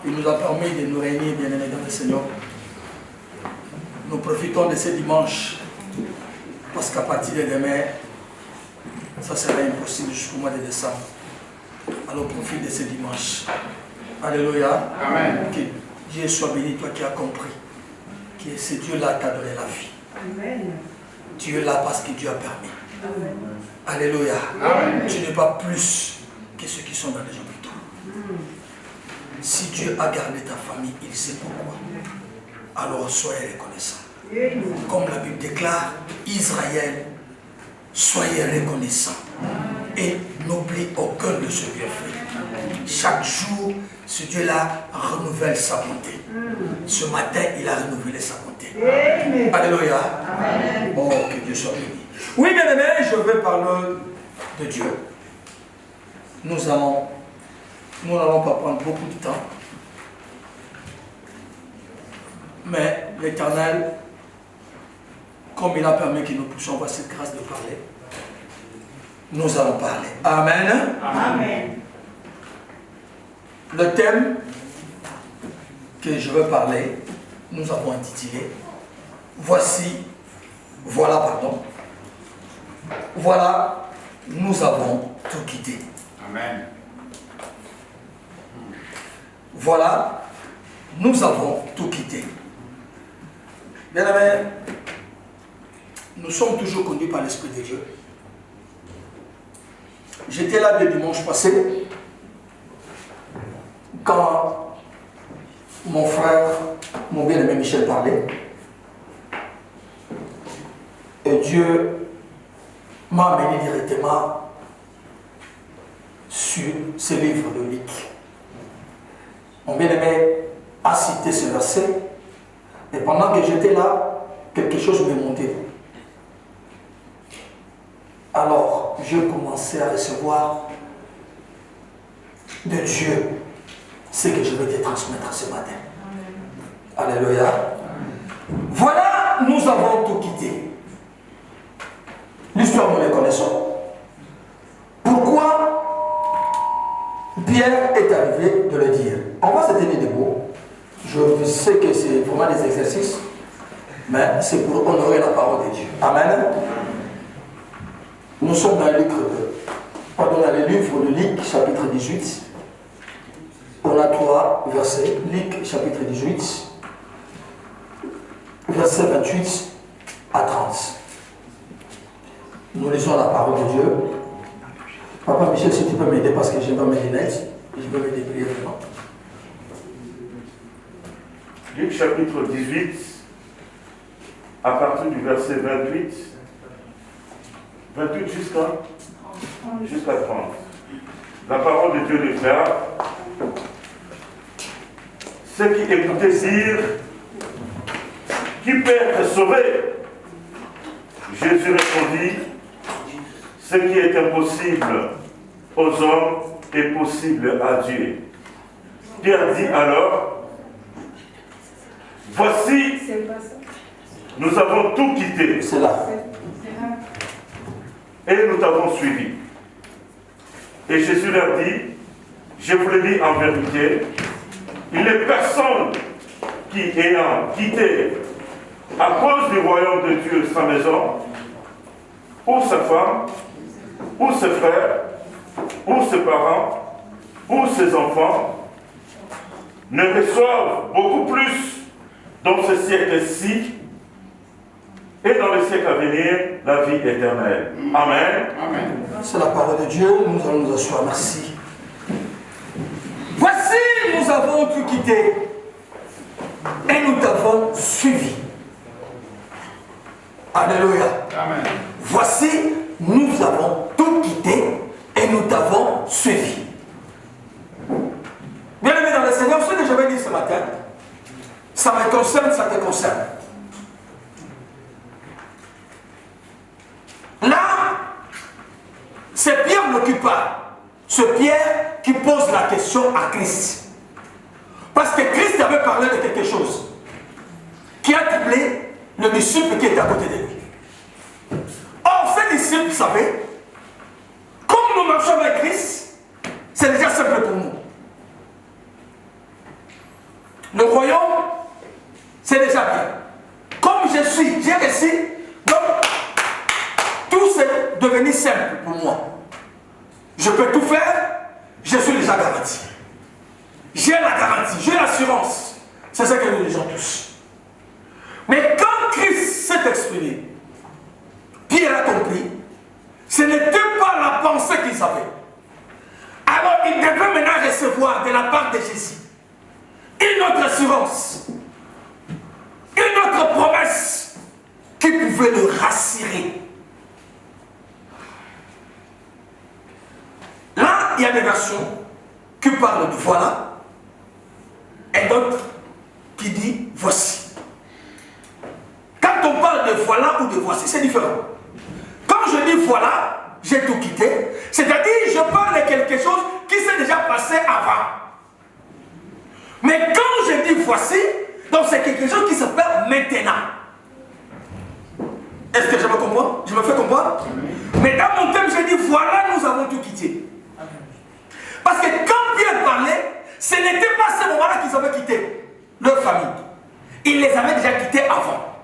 Il nous a permis de nous réunir, bien-aimés dans le Seigneur. Nous profitons de ce dimanche parce qu'à partir de demain, ça sera impossible jusqu'au mois de décembre. Alors profite de ce dimanche. Alléluia. Amen. Que Dieu soit béni, toi qui as compris que ce Dieu-là t'a donné la vie. Amen. Tu es là parce que Dieu a permis. Amen. Alléluia. Amen. Tu n'es pas plus que ceux qui sont dans les hôpitaux. Si Dieu a gardé ta famille, il sait pourquoi. Alors soyez reconnaissants. Comme la Bible déclare, Israël, soyez reconnaissants. Et n'oubliez aucun de ce bienfait. Chaque jour, ce Dieu-là renouvelle sa bonté. Ce matin, il a renouvelé sa bonté. Alléluia. Amen. Oh, que Dieu soit béni. Oui, bien aimé, je vais parler de Dieu. Nous n'allons pas prendre beaucoup de temps. Mais l'Éternel, comme il a permis que nous puissions avoir cette grâce de parler, nous allons parler. Amen. Amen. Le thème que je veux parler, nous avons intitulé Voilà, nous avons tout quitté. Amen. Voilà, nous avons tout quitté. Bien aimé, nous sommes toujours conduits par l'Esprit de Dieu. J'étais là le dimanche passé, quand mon frère, mon bien-aimé Michel parlait, et Dieu m'a amené directement sur ce livre de Luc. Mon bien-aimé a cité ce verset, et pendant que j'étais là, quelque chose m'est monté. Alors, je commençais à recevoir de Dieu ce que je vais te transmettre ce matin. Alléluia. Voilà, nous avons tout quitté. L'histoire, nous la connaissons. Pourquoi Pierre est arrivé de le dire? On va se tenir debout. Je sais que c'est vraiment des exercices, mais c'est pour honorer la parole de Dieu. Amen. Nous sommes dans le livre de Luc, chapitre 18. On a 3 versets. Luc, chapitre 18, versets 28 à 30. Nous lisons la parole de Dieu. Papa Michel, si tu peux m'aider parce que je n'ai pas mes lunettes, je vais m'aider brièvement. Luc chapitre 18, à partir du verset 28 jusqu'à 30. La parole de Dieu déclare: ceux qui écoutaient dire, qui peut être sauvé? Jésus répondit: ce qui est impossible aux hommes est possible à Dieu. Pierre dit alors: voici, nous avons tout quitté. C'est là. Et nous t'avons suivi. Et Jésus leur dit: je vous le dis en vérité, il n'est personne qui, ayant quitté à cause du royaume de Dieu sa maison, ou sa femme, ou ses frères, ou ses parents, ou ses enfants, ne reçoivent beaucoup plus dans ce siècle-ci et dans le siècle à venir la vie éternelle. Amen. Amen. C'est la parole de Dieu, nous allons nous asseoir. Merci. Voici, nous avons tout quitté et nous t'avons suivi. Alléluia. Amen. Voici, nous avons tout quitté et nous t'avons suivi. Bien aimé dans le Seigneur, ce que je vais dire ce matin, ça me concerne, ça te concerne. Là, c'est Pierre n'occupe pas. C'est Pierre qui pose la question à Christ. Parce que Christ avait parlé de quelque chose qui a troublé le disciple qui était à côté de lui. Or, ce disciple savait, comme nous marchons avec Christ, c'est déjà simple pour nous. Le royaume, c'est déjà bien. Comme je suis, j'ai réussi, donc tout c'est devenu simple pour moi. Je peux tout faire, je suis déjà garanti. J'ai la garantie, j'ai l'assurance. C'est ça que nous disons tous. Mais quand Christ s'est exprimé, Pierre a compris, ce n'était pas la pensée qu'ils avaient. Alors il devait maintenant recevoir de la part de Jésus une autre assurance, une autre promesse qui pouvait le rassurer. Là, il y a des versions qui parlent de voilà et d'autres qui disent voici. Quand on parle de voilà ou de voici, c'est différent. Quand je dis voilà, j'ai tout quitté, c'est-à-dire je parle de quelque chose qui s'est déjà passé avant. Mais quand je dis voici, donc c'est quelque chose qui se fait maintenant. Est-ce que je me comprends? Je me fais comprendre? Mais dans mon thème, je dis voilà, nous avons tout quitté. Parce que quand Pierre parlait, ce n'était pas à ce moment-là qu'ils avaient quitté leur famille. Ils les avaient déjà quittés avant.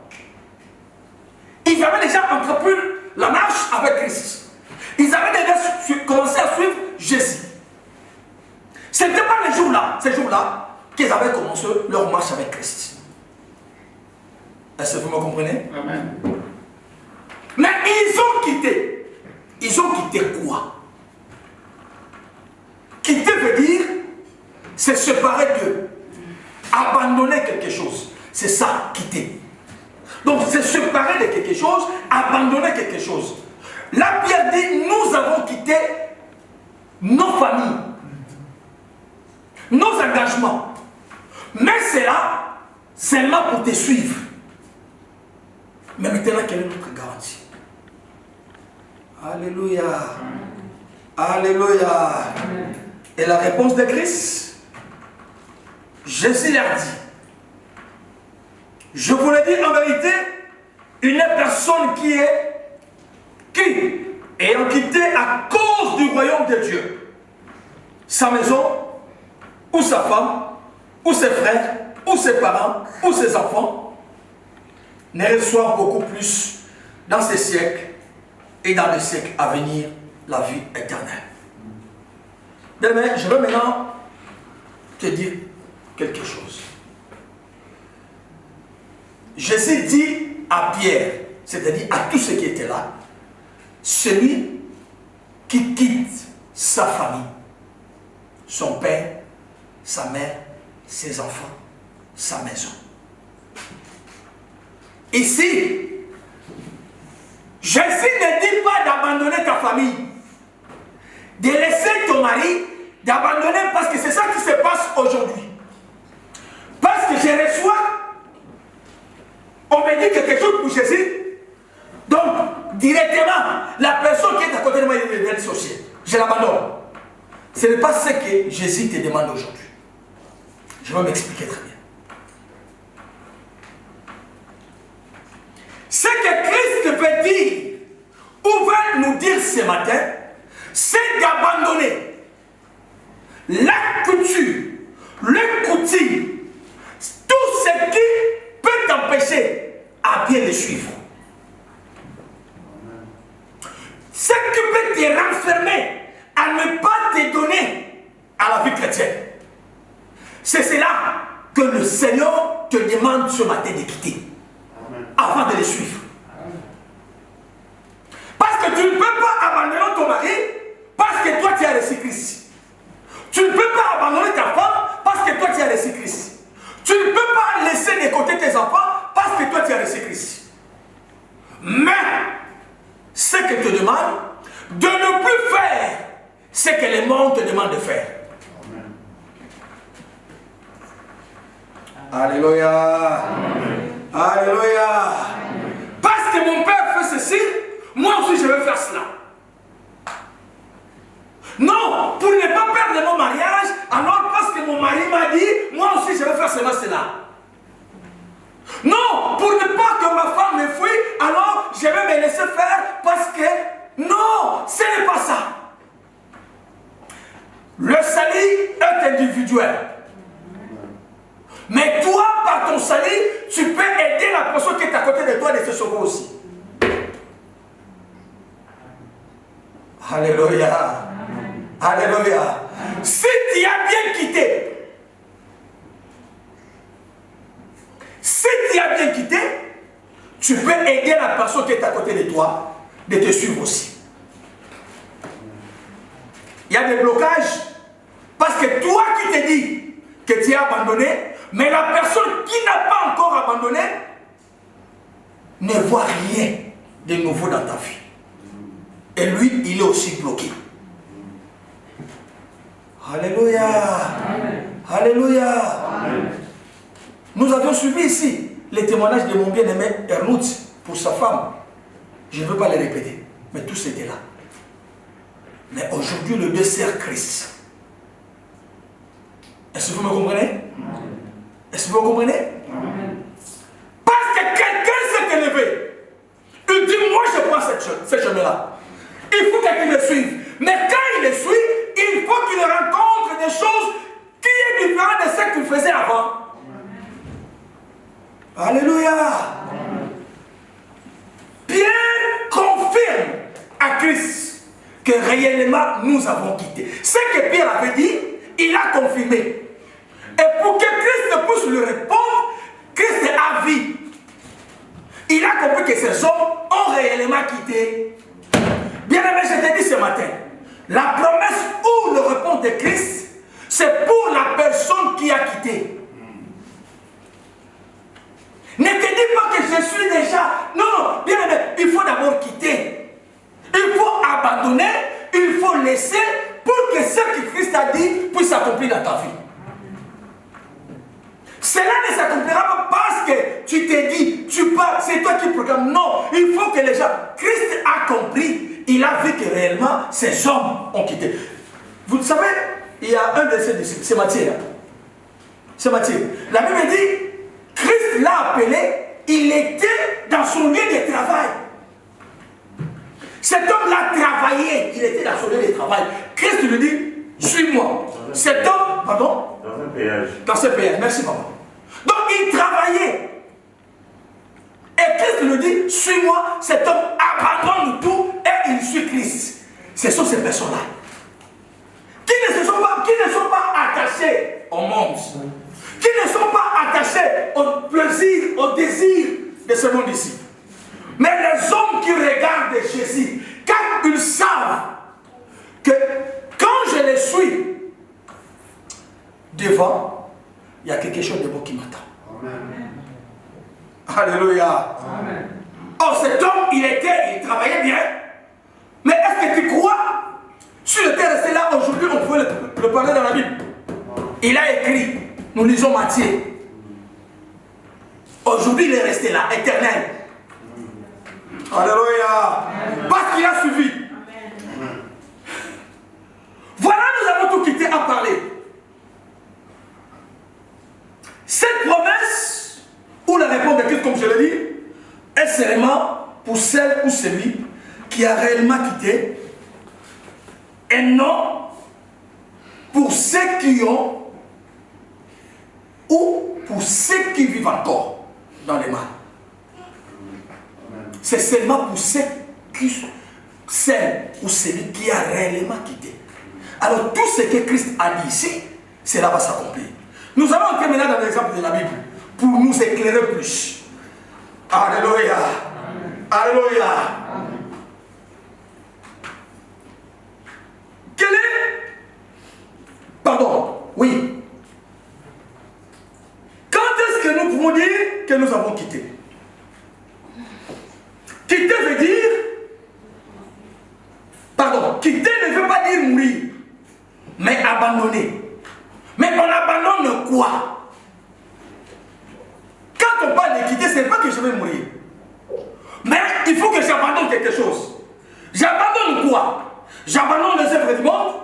Ils avaient déjà entrepris la marche avec Christ. Ils avaient déjà commencé à suivre Jésus. Ce n'était pas les jours-là, ces jours-là, qu'ils avaient commencé leur marche avec Christ. Est-ce que vous me comprenez? Amen. Mais ils ont quitté. Ils ont quitté quoi? Quitter veut dire se séparer d'eux. Abandonner quelque chose. C'est ça, quitter. Donc, se séparer de quelque chose, abandonner quelque chose. Là, Pierre dit, nous avons quitté nos familles, nos engagements. Mais c'est là, seulement pour te suivre. Mais maintenant, quelle est notre garantie? Alléluia. Alléluia. Et la réponse de Christ, Jésus leur dit, je vous le dis en vérité, une personne qui ayant quitté à cause du royaume de Dieu, sa maison, ou sa femme, ou ses frères, ou ses parents, ou ses enfants, ne reçoit beaucoup plus dans ces siècles et dans les siècles à venir la vie éternelle. Demain, je veux maintenant te dire quelque chose. Jésus dit à Pierre, c'est-à-dire à tous ceux qui étaient là, celui qui quitte sa famille, son père, sa mère, ses enfants, sa maison. Ici, Jésus ne dit pas d'abandonner ta famille, de laisser ton mari, d'abandonner parce que c'est ça qui se passe aujourd'hui. Parce que je reçois, on me dit quelque chose pour Jésus, donc directement, la personne qui est à côté de moi, il devient dissociée. Je l'abandonne. Ce n'est pas ce que Jésus te demande aujourd'hui. Je vais m'expliquer très bien. Ce que Christ veut dire, ou veut nous dire ce matin, c'est d'abandonner la couture, le coutume, tout ce qui peut t'empêcher à bien le suivre. Ce qui peut te renfermer à ne pas te donner à la vie chrétienne. C'est cela que le Seigneur te demande ce matin de quitter. Avant de les suivre. Parce que tu ne peux pas abandonner ton mari parce que toi tu as reçu Christ. Tu ne peux pas abandonner ta femme parce que toi tu as reçu Christ. Tu ne peux pas laisser de côté tes enfants parce que toi tu as reçu Christ. Mais ce que te demande de ne plus faire ce que le monde te demande de faire. Alléluia. Alléluia. Parce que mon père fait ceci, moi aussi je vais faire cela. Non, pour ne pas perdre mon mariage, alors parce que mon mari m'a dit, moi aussi je vais faire cela. Non, pour ne pas que ma femme me fuit, alors je vais me laisser faire parce que, non, ce n'est pas ça. Le salut est individuel. Mais salut, tu peux aider la personne qui est à côté de toi de se sauver aussi. Alléluia. Alléluia. Si tu as bien quitté, tu peux aider la personne qui est à côté de toi de te suivre aussi. Il y a des blocages parce que toi qui te dis que tu es abandonné, mais la personne qui n'a pas encore abandonné ne voit rien de nouveau dans ta vie. Et lui, il est aussi bloqué. Alléluia. Amen. Alléluia. Amen. Nous avions suivi ici les témoignages de mon bien-aimé Ernout pour sa femme. Je ne veux pas les répéter, mais tous étaient là. Mais aujourd'hui, le Dieu sert Christ. Est-ce que vous me comprenez? Est-ce que vous me comprenez? Parce que quelqu'un s'est élevé. Il dit, moi je prends ce chemin-là. Il faut qu'il le suive. Mais quand il le suit, il faut qu'il rencontre des choses qui sont différentes de ce qu'il faisait avant. Alléluia. Pierre confirme à Christ que réellement nous avons quitté. Ce que Pierre avait dit, il a confirmé. Et pour que Christ puisse lui répondre, Christ a vu. Il a compris que ces hommes ont réellement quitté. Bien aimé, je t'ai dit ce matin, la promesse ou le réponse de Christ, c'est pour la personne qui a quitté. Ne te dis pas que je suis déjà... Non, bien aimé, il faut d'abord quitter. Il faut abandonner, il faut laisser pour que ce que Christ a dit puisse s'accomplir dans ta vie. Cela ne s'accomplira pas parce que tu t'es dit, tu parles, c'est toi qui proclames. Non, il faut que les gens... Christ a compris, il a vu que réellement ces hommes ont quitté. Vous savez, il y a un de ces disciples, c'est Matthieu. C'est Matthieu. La Bible dit, Christ l'a appelé, il était dans son lieu de travail. Cet homme l'a travaillé, il était dans son lieu de travail. Christ lui dit, suis-moi. Cet homme, pardon? Dans un péage. Dans ce péage, merci maman. Donc il travaillait. Et Christ lui dit, suis-moi. Cet homme abandonne tout et il suit Christ. Ce sont ces personnes-là qui ne sont pas attachés au monde, qui ne sont pas attachés au plaisir, au désir de ce monde ici. Mais les hommes qui regardent Jésus, quand ils savent que quand je les suis devant, il y a quelque chose de beau qui m'attend. Alléluia. Amen. Oh, cet homme, il travaillait bien. Mais est-ce que tu crois, s'il était resté là aujourd'hui, on pouvait le parler dans la Bible? Il a écrit, nous lisons Matthieu. Aujourd'hui, il est resté là, éternel. Alléluia. Parce qu'il a suivi. Amen. Voilà, nous avons tout quitté à parler. Cette promesse, ou la réponse de Christ, comme je l'ai dit, est seulement pour celle ou celui qui a réellement quitté, et non pour ceux qui ont, ou pour ceux qui vivent encore dans les mal. C'est seulement pour ceux qui, celle ou celui qui a réellement quitté. Alors tout ce que Christ a dit ici, cela va s'accomplir. Nous allons entrer maintenant dans l'exemple de la Bible pour nous éclairer plus. Alléluia. Alléluia. Quel est... Pardon, oui. Quand est-ce que nous pouvons dire que nous avons quitté? Quitter veut dire... Pardon, quitter ne veut pas dire mourir, mais abandonner. Mais on abandonne quoi? Quand on parle de quitter, ce n'est pas que je vais mourir. Mais il faut que j'abandonne quelque chose. J'abandonne quoi? J'abandonne les œuvres du monde.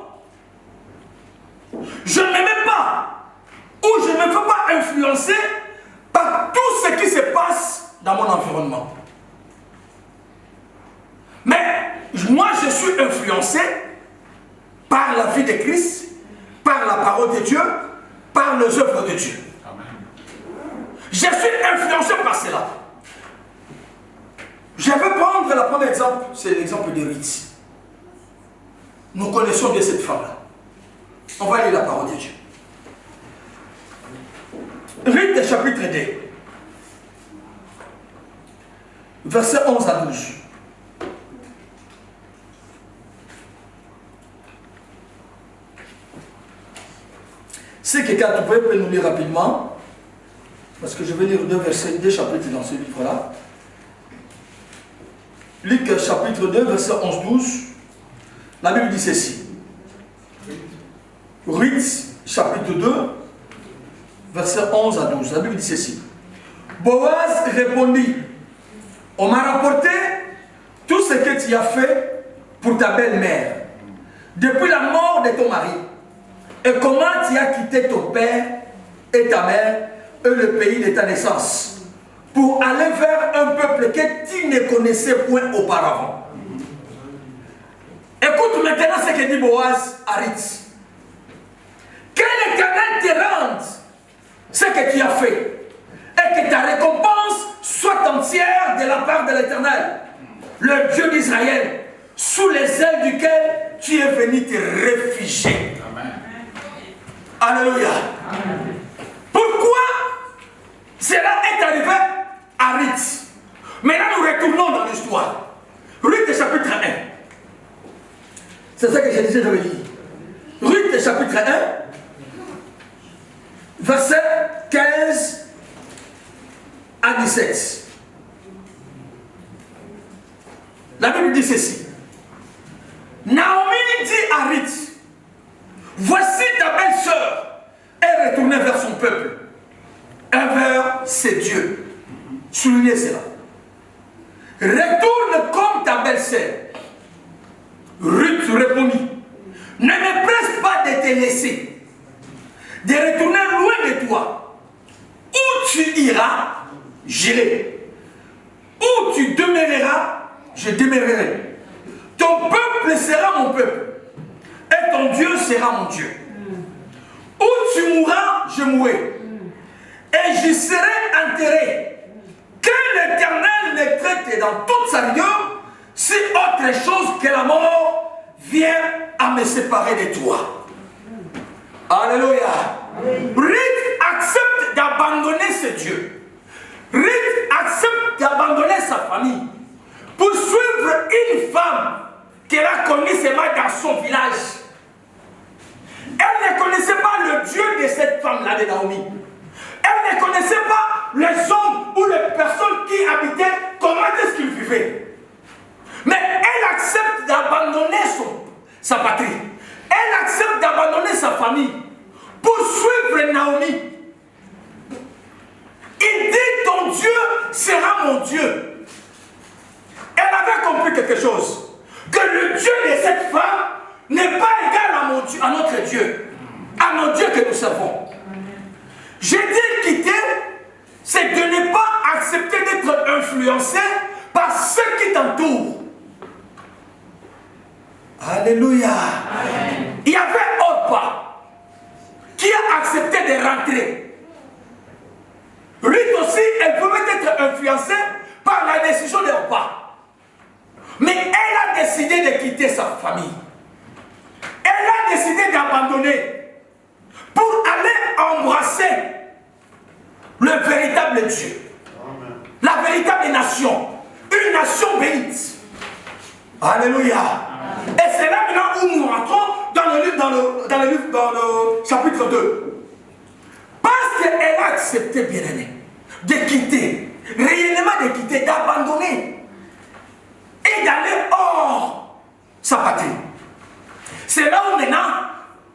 Je ne m'aime pas. Ou je ne me fais pas influencer par tout ce qui se passe dans mon environnement. Mais moi, je suis influencé par la vie de Christ, par la parole de Dieu, par les œuvres de Dieu. Amen. Je suis influencé par cela. Je vais prendre le premier exemple, c'est l'exemple de Ruth. Nous connaissons bien cette femme-là. On va lire la parole de Dieu. Ruth chapitre 2. Versets 11 à 12. Si quelqu'un peut nous lire rapidement, parce que je vais lire deux chapitres dans ce livre-là. Luc chapitre 2, verset 11-12. La Bible dit ceci. Ruth chapitre 2, verset 11 à 12. La Bible dit ceci. Boaz répondit, on m'a rapporté tout ce que tu as fait pour ta belle-mère depuis la mort de ton mari et comment tu as quitté ton père et ta mère et le pays de ta naissance pour aller vers un peuple que tu ne connaissais point auparavant. Écoute maintenant ce que dit Boaz à Ruth. Que l'Éternel te rende ce que tu as fait et que ta récompense soit entière de la part de l'Éternel, le Dieu d'Israël, sous les ailes duquel tu es venu te réfugier. Amen. Alléluia. Amen. Pourquoi cela est arrivé à Ruth? Maintenant nous retournons dans l'histoire. Ruth chapitre 1. C'est ça que je disais, je vais lire. Ruth chapitre 1, verset 15 à 17. La Bible dit ceci. Naomi dit à Ruth, voici ta belle-sœur est retournée vers son peuple et vers ses dieux. Soulignez cela. Retourne comme ta belle-sœur. Ruth répondit, ne me presse pas de te laisser, de retourner loin de toi. Où tu iras, j'irai. Où tu demeureras, je demeurerai. Ton peuple sera mon peuple, et ton Dieu sera mon Dieu. Où tu mourras, je mourrai, et j'y serai enterré. Que l'Éternel me traite dans toute sa rigueur, si autre chose que la mort vient à me séparer de toi. Alléluia. Ruth accepte d'abandonner ses dieux. Ruth accepte d'abandonner sa famille pour suivre une femme qu'elle a connue seulement dans son village. Elle ne connaissait pas le Dieu de cette femme-là, de Naomi. Elle ne connaissait pas les hommes ou les personnes qui habitaient, comment est-ce qu'ils vivaient. Mais elle accepte d'abandonner sa patrie. Elle accepte d'abandonner sa famille pour suivre Naomi. Il dit, ton Dieu sera mon Dieu. Elle avait compris quelque chose. Que le Dieu de cette femme n'est pas égal à notre Dieu. À nos dieux que nous servons. J'ai dit quitter, c'est de ne pas accepter d'être influencé par ceux qui t'entourent. Alléluia. Amen. Il y avait Orpa qui a accepté de rentrer. Ruth aussi, elle pouvait être influencée par la décision d'Orpa. Mais elle a décidé de quitter sa famille. Elle a décidé d'abandonner pour aller embrasser le véritable Dieu. Amen. La véritable nation. Une nation bénite. Alléluia. Amen. Et c'est là maintenant où nous rentrons dans le chapitre 2. Parce qu'elle a accepté, bien aimé, de quitter, réellement de quitter, d'abandonner et d'aller hors sa patrie. C'est là où maintenant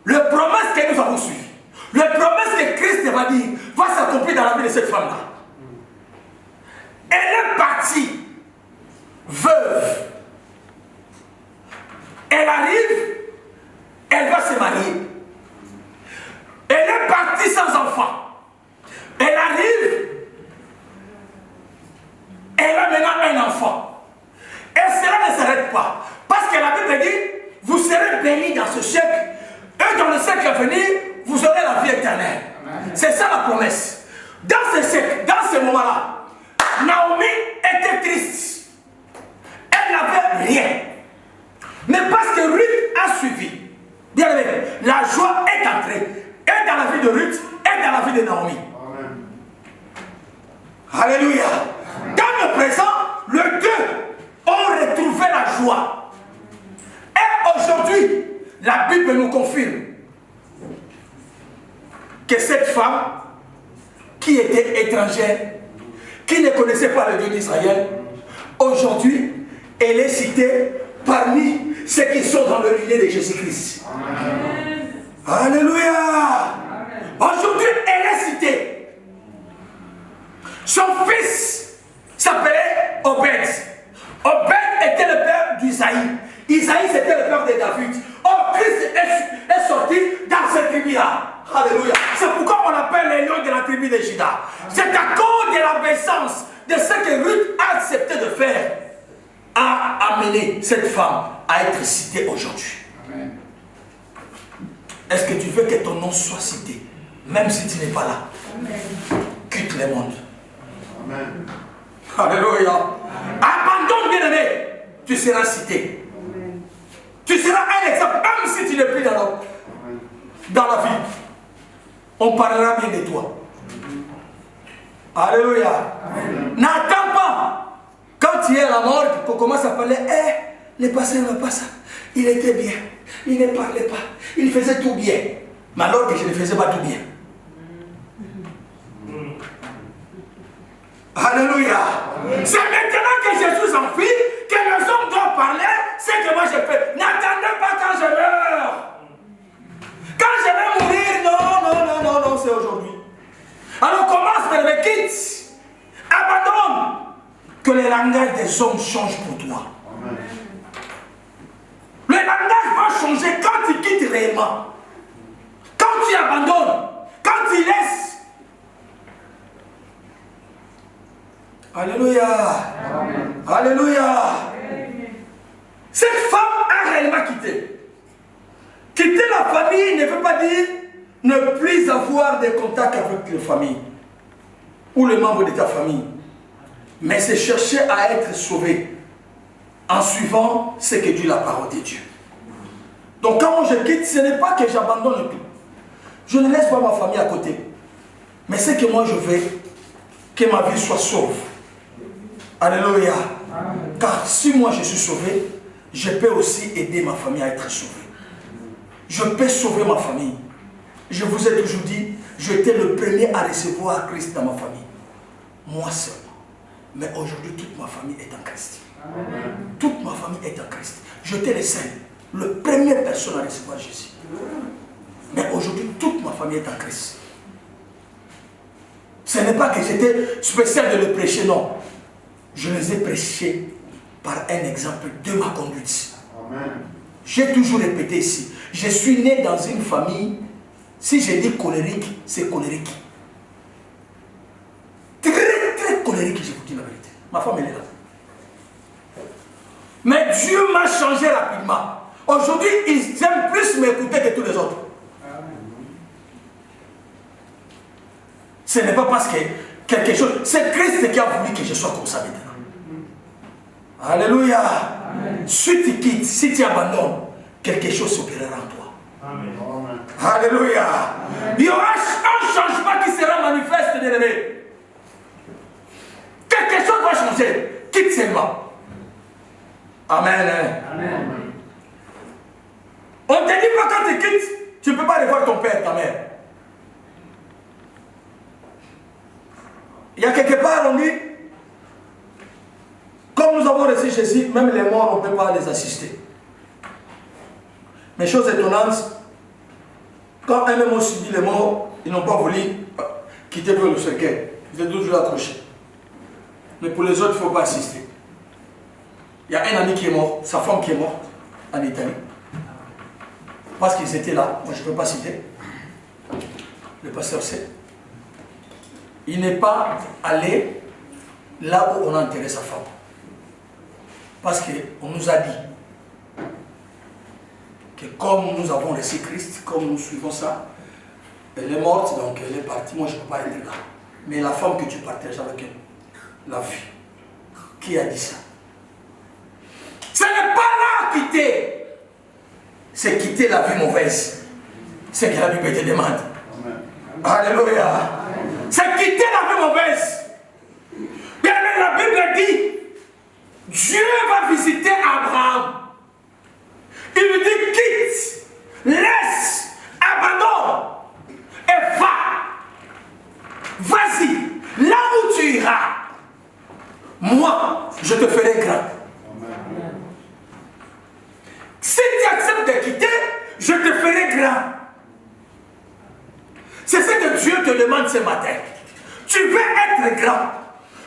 le promesse que nous avons suivi, le promesse que Christ va dire, va s'accomplir dans la vie de cette femme-là. Elle est partie veuve. Elle arrive, elle va se marier. Elle est partie sans enfant. Elle arrive, elle a maintenant un enfant. Et cela ne s'arrête pas. Parce que la Bible dit, vous serez bénis dans ce siècle, et dans le siècle à venir, vous aurez la vie éternelle. C'est ça la promesse. Dans ce siècle, dans ce moment-là, Naomi était triste. Elle n'avait rien. Mais parce que Ruth a suivi, bien aimé, la joie est entrée. Et dans la vie de Ruth, et dans la vie de Naomi. Amen. Alléluia. Dans le présent, les deux ont retrouvé la joie. Et aujourd'hui, la Bible nous confirme que cette femme, qui était étrangère, qui ne connaissait pas le Dieu d'Israël, aujourd'hui, elle est citée parmi ceux qui sont dans le lignée de Jésus-Christ. Alléluia. Aujourd'hui, elle est citée. Son fils s'appelait Obed. Obed était le père d'Isaïe. Isaïe, c'était le père de David. Oh, Christ est sorti dans cette tribu-là. Alléluia. C'est pourquoi on appelle les lions de la tribu de Juda. C'est à cause de l'obéissance de ce que Ruth a accepté de faire, a amené cette femme à être citée aujourd'hui. Est-ce que tu veux que ton nom soit cité, même si tu n'es pas là? Amen. Quitte le monde. Amen. Alléluia. Abandonne, bien-aimé. Tu seras cité. Amen. Tu seras un exemple, même si tu n'es plus dans la vie. On parlera bien de toi. Alléluia. N'attends pas. Quand tu es à la mort, qu'on commence à parler, le passé ne pas ça. Il était bien. Il ne parlait pas. Il faisait tout bien. Mais alors que je ne faisais pas tout bien. Alléluia. C'est maintenant que Jésus s'enfuit que les hommes doivent parler ce que moi je fais. N'attendez pas quand je meurs. Quand je vais mourir, non, c'est aujourd'hui. Alors commence par le quitte. Abandonne. Que le langage des hommes change pour toi. Amen. Le langage va changer quand tu quittes réellement. Quand tu abandonnes. Quand tu laisses. Alléluia. Amen. Alléluia. Amen. Cette femme a réellement quitté. Quitter la famille ne veut pas dire ne plus avoir de contact avec la famille ou les membres de ta famille. Mais c'est chercher à être sauvé en suivant ce que dit la parole de Dieu. Donc quand je quitte, ce n'est pas que j'abandonne tout. Je ne laisse pas ma famille à côté. Mais c'est que moi je veux que ma vie soit sauve. Alléluia. Amen. Car si moi je suis sauvé, je peux aussi aider ma famille à être sauvée. Je peux sauver ma famille. Je vous ai toujours dit, j'étais le premier à recevoir Christ dans ma famille. Moi seulement. Mais aujourd'hui, toute ma famille est en Christ. Amen. Toute ma famille est en Christ. J'étais le seul, le premier personne à recevoir Jésus. Mais aujourd'hui, toute ma famille est en Christ. Ce n'est pas que j'étais spécial de le prêcher, non. Je les ai prêchés par un exemple de ma conduite. Amen. J'ai toujours répété ici, je suis né dans une famille, si je dis colérique, c'est colérique. Très, très colérique, je vous dis la vérité. Ma femme, elle est là. Mais Dieu m'a changé rapidement. Aujourd'hui, ils aiment plus m'écouter que tous les autres. Ce n'est pas parce que quelque chose... C'est Christ qui a voulu que je sois comme ça maintenant. Alléluia. Amen. Si tu quittes, si tu abandonnes, quelque chose s'opérera en toi. Amen. Alléluia. Amen. Il y aura un changement qui sera manifeste, bien-aimé. Quelque chose va changer. Quitte seulement. Amen. Amen. On ne te dit pas quand tu quittes, tu ne peux pas revoir ton père, ta mère. Il y a quelque part, on dit, comme nous avons reçu Jésus, même les morts, on ne peut pas les assister. Mais chose étonnante, quand un même ont subi les morts, ils n'ont pas voulu quitter le cercueil. Ils étaient toujours accrochés. Mais pour les autres, il ne faut pas assister. Il y a un ami qui est mort, sa femme qui est morte en Italie. Parce qu'ils étaient là, moi je ne peux pas citer. Le pasteur sait. Il n'est pas allé là où on a enterré sa femme. Parce qu'on nous a dit que comme nous avons reçu Christ, comme nous suivons ça, elle est morte, donc elle est partie, moi je ne peux pas être là. Mais la femme que tu partages avec elle, la vie, qui a dit ça? Ce n'est pas là quitter. C'est quitter la vie mauvaise. C'est que la Bible te demande. Alléluia. C'est quitter la vie mauvaise. Bien, la Bible dit, Dieu va visiter Abraham. Il lui dit, quitte, laisse, abandonne et va. Vas-y, là où tu iras, moi, je te ferai grand. Si tu acceptes de quitter, je te ferai grand. C'est ce que Dieu te demande ce matin. Tu veux être grand.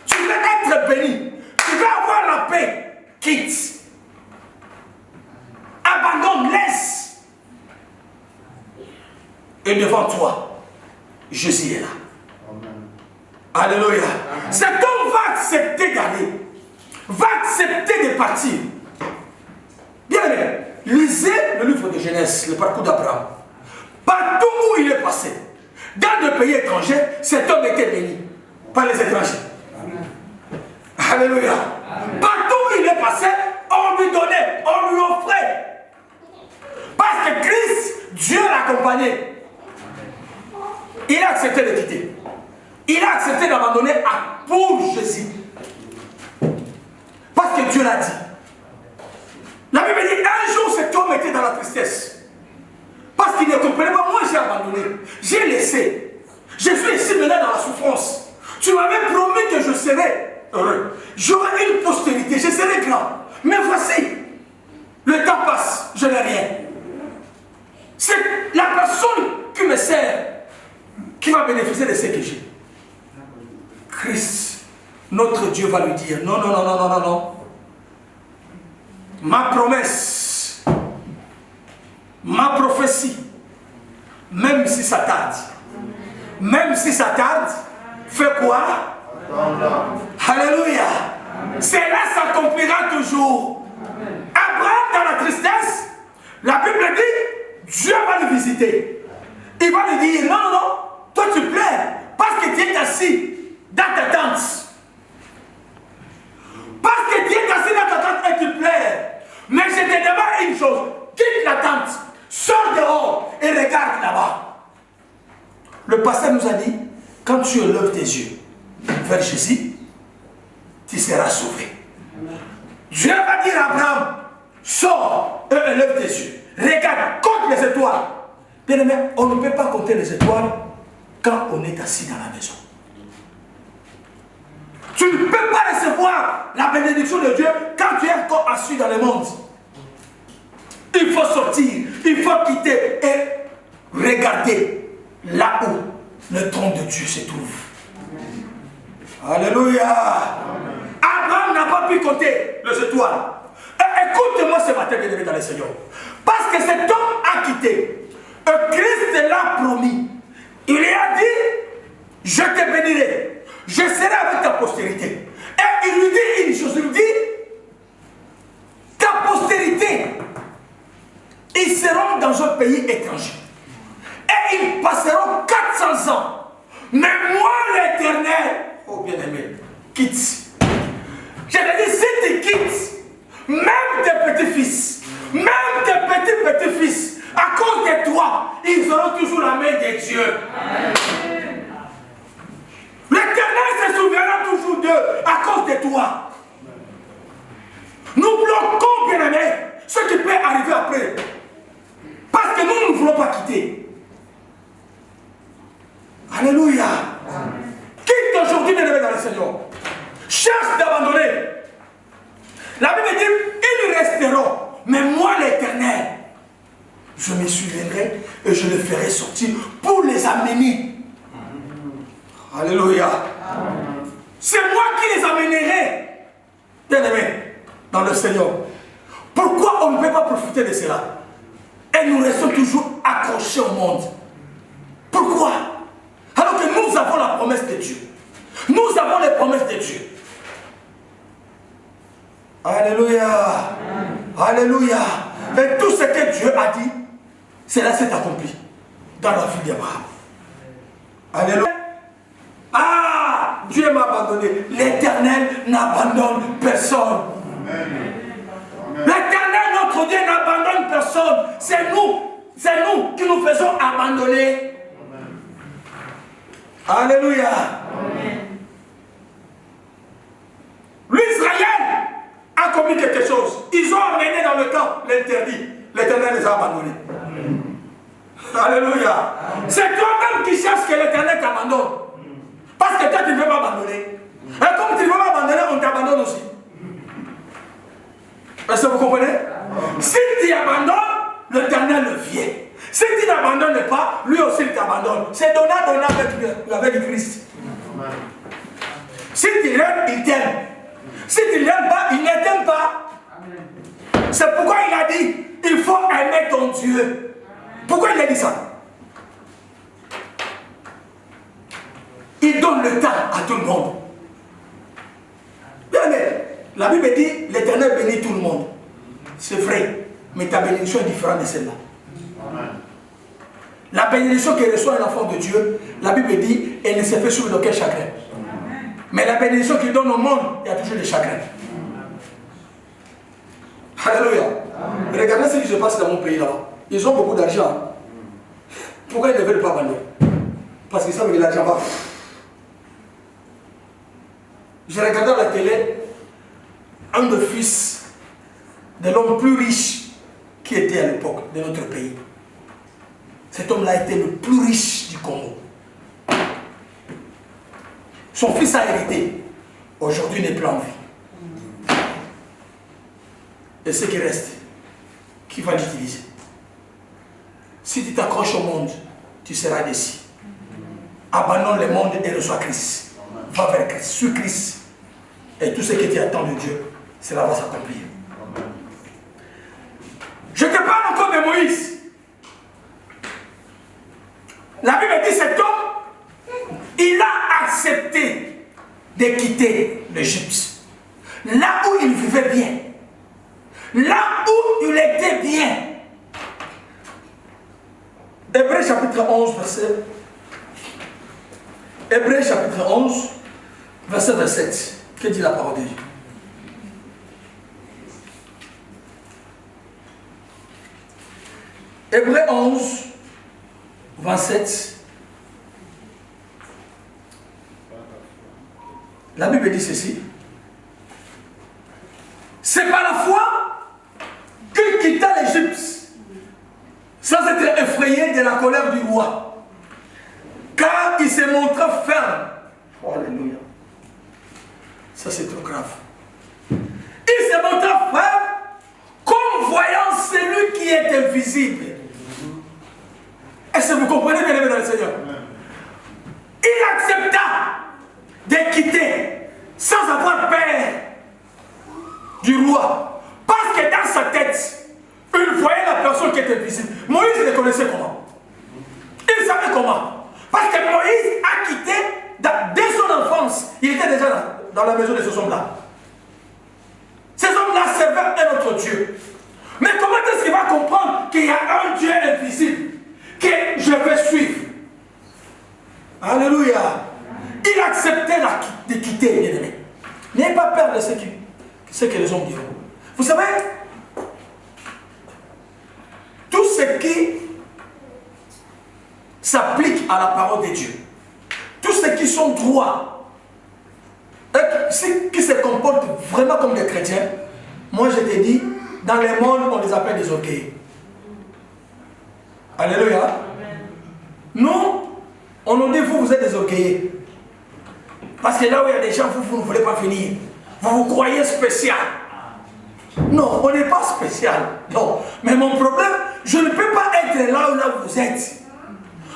Tu veux être béni. Tu veux avoir la paix. Quitte. Abandonne, laisse. Et devant toi, Jésus est là. Alléluia. Cet homme va accepter d'aller. Va accepter de partir. Bien aimé, lisez le livre de Genèse, le parcours d'Abraham. Partout où il est passé, dans le pays étranger, cet homme était béni par les étrangers. Alléluia. Partout où il est passé, on lui donnait, on lui offrait. Parce que Christ, Dieu l'accompagnait. Il a accepté de quitter. Il a accepté d'abandonner pour Jésus. Parce que Dieu l'a dit. La Bible dit, un jour cet homme était dans la tristesse. Parce qu'il ne comprenait pas, moi j'ai abandonné. J'ai laissé. Je suis ici maintenant dans la souffrance. Tu m'avais promis que je serais heureux. J'aurai une postérité, je serai grand. Mais voici, le temps passe, je n'ai rien. C'est la personne qui me sert qui va bénéficier de ce que j'ai. Christ, notre Dieu va lui dire, non, non, non, non, non, non, non. Ma promesse, ma prophétie, même si ça tarde, fais quoi? Alléluia. Cela s'accomplira toujours. Abraham dans la tristesse, la Bible dit, Dieu va le visiter. Il va lui dire, non, non, non, toi tu pleures parce que tu es assis dans ta tente. Parce que tu es assis dans ta tente et tu pleures. Mais je te demande une chose, quitte la tente, sors dehors et regarde là-bas. Le pasteur nous a dit, quand tu lèves tes yeux vers Jésus, tu seras sauvé. Dieu va dire à Abraham, sors et lève tes yeux. Regarde, compte les étoiles. Bien aimé, on ne peut pas compter les étoiles quand on est assis dans la maison. Tu ne peux pas recevoir la bénédiction de Dieu quand tu es encore assis dans le monde. Il faut sortir, il faut quitter et regarder là où le trône de Dieu se trouve. Alléluia. Abraham n'a pas pu compter les étoiles. Écoute-moi ce matin, bien-aimé dans le Seigneur. Parce que cet homme a quitté. Christ l'a promis. Il lui a dit, je te bénirai. Je serai avec ta postérité. Et il lui dit une chose, il lui dit, ta postérité, ils seront dans un pays étranger. Et ils passeront 400 ans. Mais moi, l'Éternel, oh bien-aimé, quitte. Je te dis, si tu quittes, même tes petits-fils, même tes petits-petits-fils, à cause de toi, ils auront toujours la main de Dieu. L'Éternel se souviendra toujours d'eux à cause de toi. Nous bloquons, bien-aimés, ce qui peut arriver après. Parce que nous ne voulons pas quitter. Alléluia. Quitte aujourd'hui, bien-aimés dans le Seigneur. Cherche d'abandonner. La Bible dit, ils resteront. Mais moi, l'Éternel, je me souviendrai et je les ferai sortir pour les amener. Alléluia. C'est moi qui les amènerai, bien-aimés, dans le Seigneur. Pourquoi on ne peut pas profiter de cela? Et nous restons toujours accrochés au monde. Pourquoi? Alors que nous avons la promesse de Dieu. Nous avons les promesses de Dieu. Alléluia. Alléluia. Et tout ce que Dieu a dit, cela s'est accompli dans la vie d'Abraham. Alléluia. Ah! abandonné. L'Éternel n'abandonne personne. L'Éternel, notre Dieu, n'abandonne personne. C'est nous qui nous faisons abandonner. Alléluia. L'Israël a commis quelque chose. Ils ont amené dans le camp l'interdit. L'Éternel les a abandonnés. Alléluia. C'est toi-même qui cherches que l'Éternel t'abandonne. Parce que toi, tu ne veux pas abandonner. Et comme tu ne veux pas abandonner, on t'abandonne aussi. Est-ce que vous comprenez? Si tu abandonnes, l'Éternel le vient. Si tu n'abandonnes pas, lui aussi il t'abandonne. C'est donnant avec Christ. Si tu l'aimes, il t'aime. Si tu ne l'aimes pas, il ne t'aime pas. C'est pourquoi il a dit, il faut aimer ton Dieu. Pourquoi il a dit ça? Il donne le temps à tout le monde. Bien, mais la Bible dit, l'Éternel bénit tout le monde. C'est vrai, mais ta bénédiction est différente de celle-là. La bénédiction que reçoit un enfant de Dieu, la Bible dit, elle ne se fait sur aucun chagrin. Mais la bénédiction qu'il donne au monde, il y a toujours des chagrins. Alléluia. Regardez ce qui se passe dans mon pays là-bas. Ils ont beaucoup d'argent. Pourquoi ils ne veulent pas abandonner? Parce qu'ils savent que l'argent va. J'ai regardé à la télé un des fils de l'homme plus riche qui était à l'époque de notre pays. Cet homme-là était le plus riche du Congo. Son fils a hérité. Aujourd'hui, il n'est plus en vie. Et ce qui reste, qui va l'utiliser? Si tu t'accroches au monde, tu seras déçu. Abandonne le monde et reçois Christ. Va vers Christ, suis Christ. Et tout ce que tu attends de Dieu, cela va s'accomplir. Je te parle encore de Moïse. La Bible dit cet homme, il a accepté de quitter l'Égypte. Là où il vivait bien. Là où il était bien. Hébreux chapitre 11, verset. Hébreux chapitre 11, verset 27. Que dit la parole de Dieu? Hébreux 11, 27. La Bible dit ceci. C'est par la foi qu'il quitta l'Égypte sans être effrayé de la colère du roi, car il se montra ferme. Alléluia. Ça c'est trop grave. Il se montra ferme comme voyant celui qui est invisible. Est-ce que vous comprenez bien, dans le Seigneur? Il accepta de quitter sans avoir peur du roi. Parce que dans sa tête, il voyait la personne qui était visible. Moïse le connaissait comment? Il savait comment? Parce que Moïse a quitté, dès son enfance, il était déjà dans la maison de ces hommes-là. Ces hommes-là servaient un autre Dieu. Mais comment est-ce qu'il va comprendre qu'il y a un Dieu invisible que je vais suivre? Alléluia. Il acceptait de quitter, bien aimé. N'ayez pas peur de ce que les hommes diront. Vous savez, tout ce qui s'applique à la parole de Dieu, tous ceux qui sont droits, ceux qui se comportent vraiment comme des chrétiens, moi je te dis, dans le monde, on les appelle des orgueilleux. Alléluia. Nous, on nous dit, vous êtes des orgueilleux. Parce que là où il y a des gens, vous ne voulez pas finir. Vous vous croyez spécial. Non, on n'est pas spécial. Non. Mais mon problème, je ne peux pas être là où vous êtes.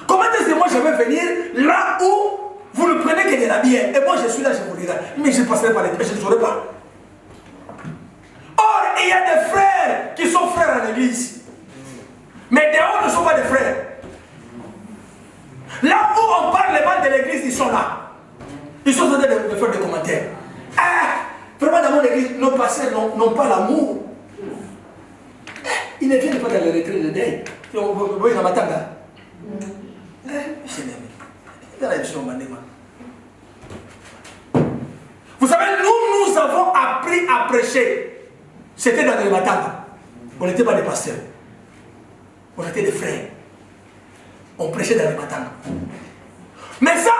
Comment est-ce que moi je vais venir là où vous ne prenez que de la bière? Et moi je suis là, je vous regarde. Mais je ne passerai pas les temps, je ne saurais pas. Or, il y a des frères qui sont frères à l'église. Mais dehors ne sont pas des frères. Là où on parle mal de l'église, ils sont là. Ils sont en train de faire des commentaires. Ah, vraiment dans mon église, nos pasteurs n'ont pas l'amour. Ils ne viennent pas dans les retraites de deuil. Vous voyez dans ma table là. appris à prêcher, c'était dans les matanga. On n'était pas des pasteurs. On était des frères. On prêchait dans les matanga. Mais ça,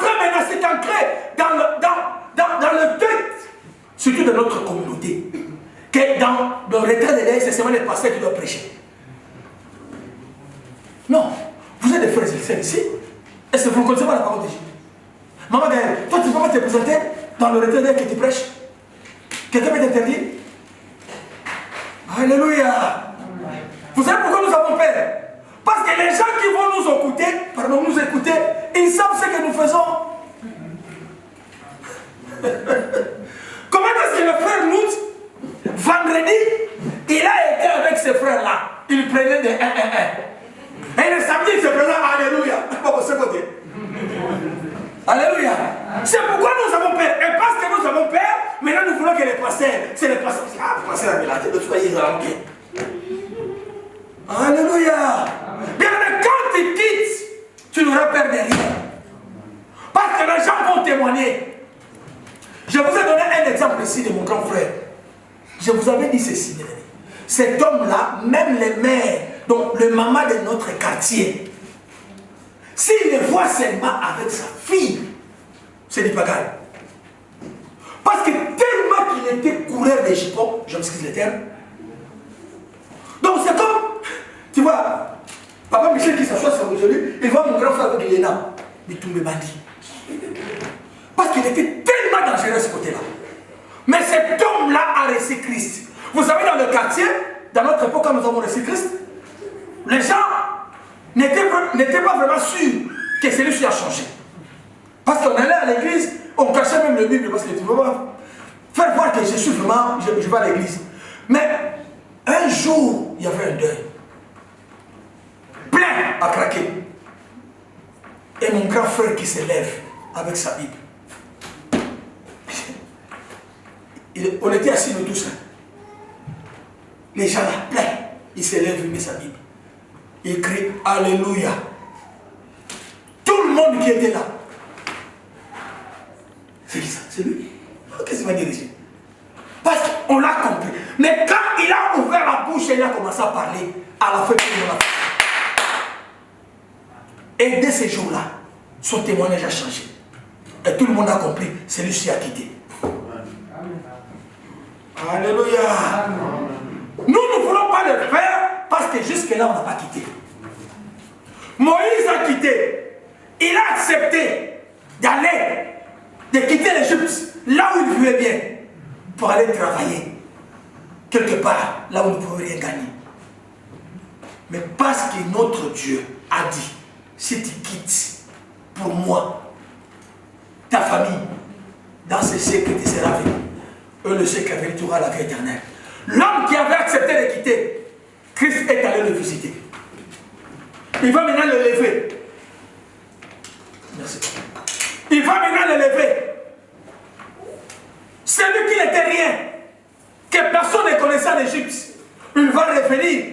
maintenant, c'est ancré dans le tête, surtout de notre communauté, que dans le retrait de l'air, c'est seulement les pasteurs qui doivent prêcher. Non, vous êtes des frères et sœurs ici. Est-ce que vous ne connaissez pas la parole de Dieu? Maman Gaëlle, toi tu ne peux pas te présenter dans le retrait d'air que tu prêches? Quelqu'un peut t'interdire? Alléluia. Vous savez pourquoi nous avons peur? Parce que les gens qui vont nous écouter, ils savent ce que nous faisons. Comment est-ce que le frère Nout, vendredi, il a été avec ses frères-là. Il prenait des 1-1-1. Et le samedi, il se présente, alléluia. Pas de ce côté. Alléluia. C'est pourquoi nous avons peur. Et parce que nous avons peur, maintenant nous voulons que les pasteurs, c'est les pasteurs. Ah, le pasteur a mis la tête, soyez tranquille. Alléluia. Bien, mais quand tu quittes, tu n'auras peur de rien. Parce que les gens vont témoigner. Je vous ai donné un exemple ici de mon grand frère. Je vous avais dit ceci, bien aimé. Cet homme-là, même les mères, donc le maman de notre quartier, s'il le voit seulement avec sa fille, c'est du pagaille. Parce que tellement qu'il était coureur des jupons, je m'excuse le terme. Donc c'est comme, tu vois, papa Michel qui s'assoit sur lui, il voit mon grand frère avec Léna, il tombe bandit. Parce qu'il était tellement dangereux de ce côté-là. Mais cet homme-là a reçu Christ. Vous savez, dans le quartier, dans notre époque, quand nous avons reçu Christ, les gens n'étaient pas vraiment sûrs que celui-ci a changé. Parce qu'on allait à l'église, on cachait même le Bible, parce que tu ne peux pas faire voir que je suis vraiment, je vais à l'église. Mais un jour, il y avait un deuil. Plein à craquer. Et mon grand frère qui se lève avec sa Bible. On était assis nous tous. Les gens là, plein. Il se lève, il met sa Bible. Il crie Alléluia. Tout le monde qui était là. C'est qui ça? C'est lui. Qu'est-ce qu'il va dire ici? Parce qu'on l'a compris. Mais quand il a ouvert la bouche et il a commencé à parler, à la fin, tout le monde a fait. Et dès ces jours-là, son témoignage a changé. Et tout le monde a compris, celui-ci a quitté. Alléluia. Nous ne voulons pas le faire parce que jusque-là, on n'a pas quitté. Moïse a quitté. Il a accepté d'aller, de quitter l'Égypte, là où il vivait bien, pour aller travailler quelque part, là où il ne pouvait rien gagner. Mais parce que notre Dieu a dit, si tu quittes pour moi, ta famille, dans ce siècle tu seras venu, le siècle avec tu auras la vie éternelle. L'homme qui avait accepté de quitter, Christ est allé le visiter. Il va maintenant le lever. Merci. Il va maintenant le lever. Celui qui n'était rien, que personne ne connaissait en Égypte, il va revenir.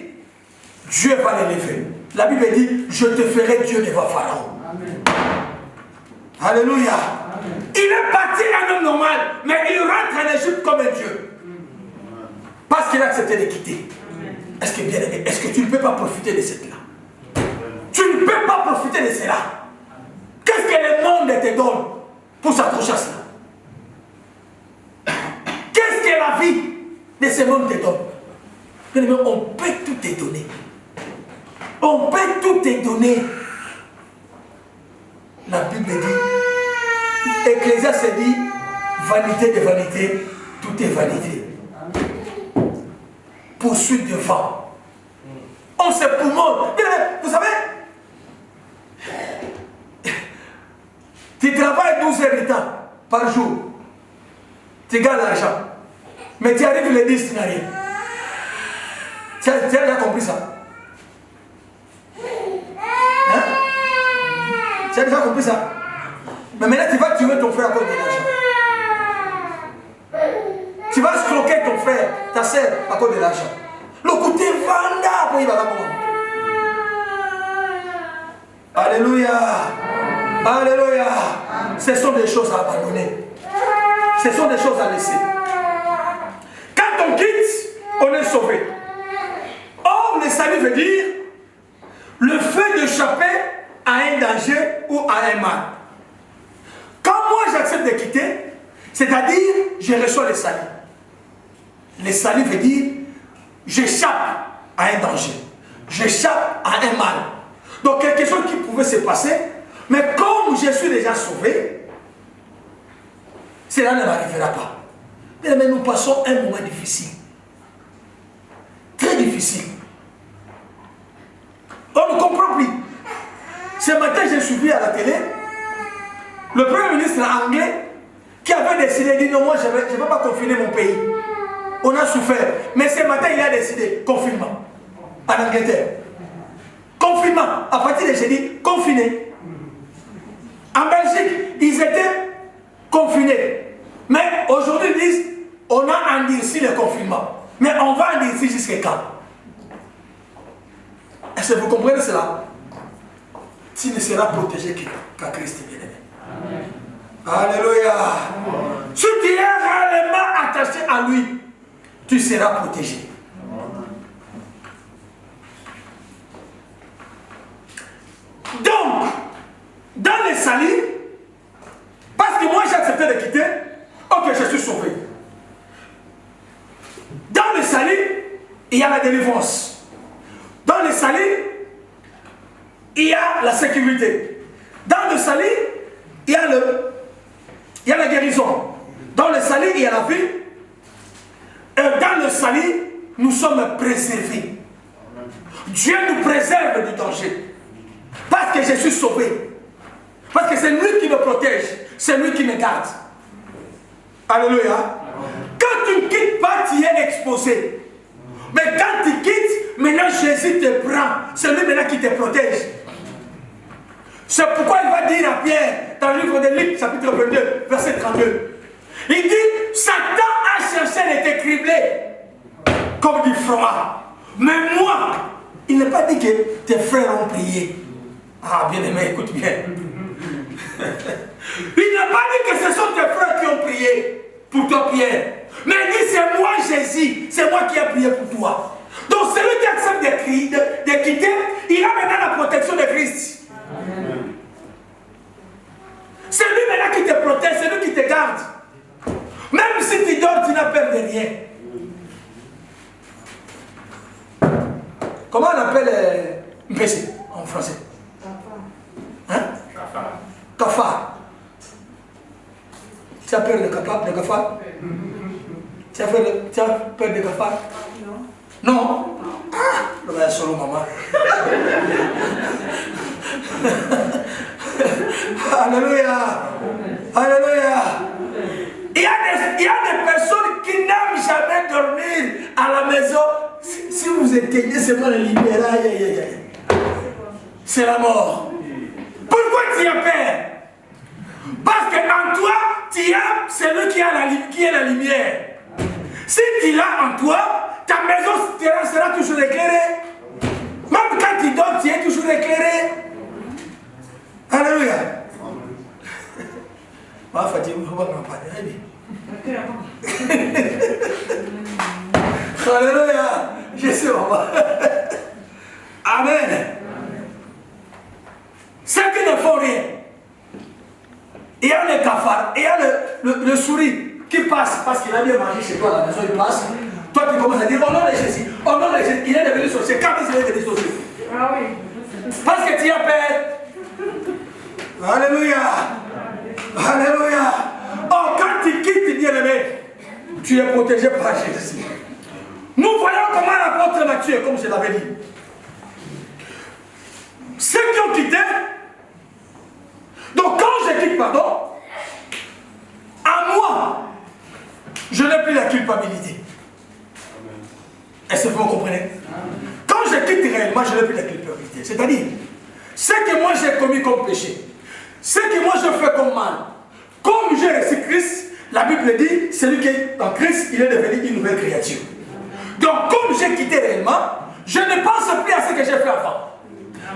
Dieu va le lever. La Bible dit, je te ferai Dieu devant Pharaon. Amen. Alléluia. Amen. Il est parti un homme normal, mais il rentre en Égypte comme un Dieu. Parce qu'il a accepté de quitter. Est-ce que bien aimé, est-ce que tu ne peux pas profiter de cela? Tu ne peux pas profiter de cela. Qu'est-ce que le monde te donne pour s'accrocher à cela? Qu'est-ce que la vie de ce monde te donne? Bien aimé, on peut tout te donner. On peut tout te donner. La Bible dit, Ecclésiaste dit, vanité de vanité, tout est vanité. Poursuite de vent. On se poumonne. Vous savez, tu travailles 12 heures de temps par jour. Tu gagnes l'argent. Mais tu arrives les 10, tu n'as rien. Tu as déjà compris ça? Hein? Tu as déjà compris ça? Mais maintenant tu vas tuer ton frère à cause de l'argent. Tu vas escroquer ton frère, ta soeur à cause de l'argent. Le côté vanda pour y va. Alléluia. Alléluia. Ce sont des choses à abandonner. Ce sont des choses à laisser. sauvé. Or, le salut veut dire le fait d'échapper à un danger ou à un mal. Quand moi j'accepte de quitter, c'est-à-dire je reçois le salut. Le salut veut dire j'échappe à un danger, j'échappe à un mal. Donc quelque chose qui pouvait se passer, mais comme je suis déjà sauvé, cela ne m'arrivera pas. Mais nous passons un moment difficile. Très difficile. On ne comprend plus. Ce matin, j'ai suivi à la télé le Premier ministre anglais qui avait décidé de dire non, moi je ne vais pas confiner mon pays. On a souffert. Mais ce matin, il a décidé confinement en Angleterre. Confinement. À partir de jeudi, confiné. En Belgique, ils étaient confinés. Mais aujourd'hui, ils disent on a endurci le confinement. Mais on va endurcir jusqu'à quand? Est-ce que vous comprenez cela? Tu ne seras protégé qu'à Christ bien-aimé. Alléluia. Si tu es réellement attaché à lui, tu seras protégé. Donc, dans le salut, parce que moi j'ai accepté de quitter, ok, je suis sauvé. Dans le salut, il y a la délivrance. Dans le salut, il y a la sécurité. Dans le salut, il y a la guérison. Dans le salut, il y a la vie. Et dans le salut, nous sommes préservés. Dieu nous préserve du danger. Parce que je suis sauvé. Parce que c'est lui qui me protège. C'est lui qui me garde. Alléluia. Quand tu ne quittes pas, tu es exposé. Mais quand tu quittes, maintenant Jésus te prend. C'est lui maintenant qui te protège. C'est pourquoi il va dire à Pierre, dans le livre de Luc, chapitre 22, verset 32. Il dit, Satan a cherché de te cribler comme du froid. Mais moi, il n'a pas dit que tes frères ont prié. Ah, bien-aimé, écoute bien. Il n'a pas dit que ce sont tes frères qui ont prié pour toi, Pierre. Mais il dit, c'est moi, Jésus, c'est moi qui ai prié pour toi. Donc, celui qui accepte de quitter, il a maintenant la protection de Christ. C'est lui maintenant qui te protège, c'est lui qui te garde. Même si tu dors, tu n'as peur de rien. Comment on appelle Mpessé en français? Hein? Cafard. Tu as peur de cafard? Tu as peur de cafard? Non. Non? Ah, le gars est solo, maman. Alléluia. Alléluia. Il y a des personnes qui n'aiment jamais dormir à la maison. Si vous éteignez seulement la lumière, c'est la mort. Pourquoi tu as peur? Parce qu'en toi, tu as celui qui est la lumière. Si tu l'as en toi, ta maison sera toujours éclairée. Même quand tu dors, tu es toujours éclairé. Alléluia. Alléluia. Je sais, maman. Amen. Ceux qui ne font rien. Il y a le cafard, il y a le souris qui passe parce qu'il a bien mangé chez toi à la maison, il passe. Toi tu commences à dire au nom de Jésus, au nom de Jésus, il est devenu sorcier. Quand il est devenu sorcier? Ah oui. Parce que tu as peur. Alléluia. Alléluia. Oh, quand tu quittes, bien-aimé, tu es protégé par Jésus. Nous voyons comment l'apôtre Matthieu, comme je l'avais dit. Ceux qui ont quitté, donc quand je quitte, pardon, à moi, je n'ai plus la culpabilité. Est-ce que vous comprenez? Quand je quitte réellement, je n'ai plus la culpabilité. C'est-à-dire, ce que moi j'ai commis comme péché, ce que moi je fais comme mal, comme j'ai reçu Christ, la Bible dit, celui qui est en Christ, il est devenu une nouvelle créature. Donc, comme j'ai quitté réellement, je ne pense plus à ce que j'ai fait avant.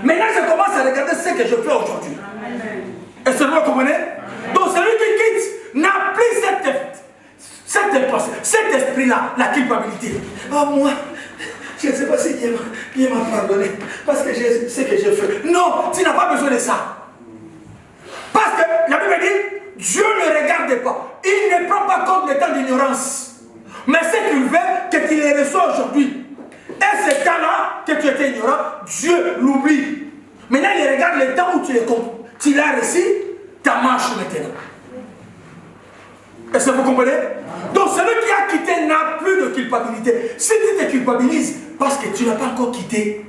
Maintenant, je commence à regarder ce que je fais aujourd'hui. Est-ce que vous comprenez? Donc, celui qui quitte n'a plus cette pensée, cet esprit-là, la culpabilité. Oh, moi, je ne sais pas si Dieu m'a pardonné parce que je sais que j'ai fait. Non, tu n'as pas besoin de ça. Parce que la Bible dit, Dieu ne regarde pas. Il ne prend pas compte des temps d'ignorance. Mais ce qu'il veut, que tu les reçois aujourd'hui. Et ce temps-là, que tu étais ignorant, Dieu l'oublie. Maintenant, il regarde le temps où tu les comptes. Tu l'as reçu, ta marche maintenant. Est-ce que vous comprenez? Donc celui qui a quitté n'a plus de culpabilité. Si tu te culpabilises parce que tu n'as pas encore quitté,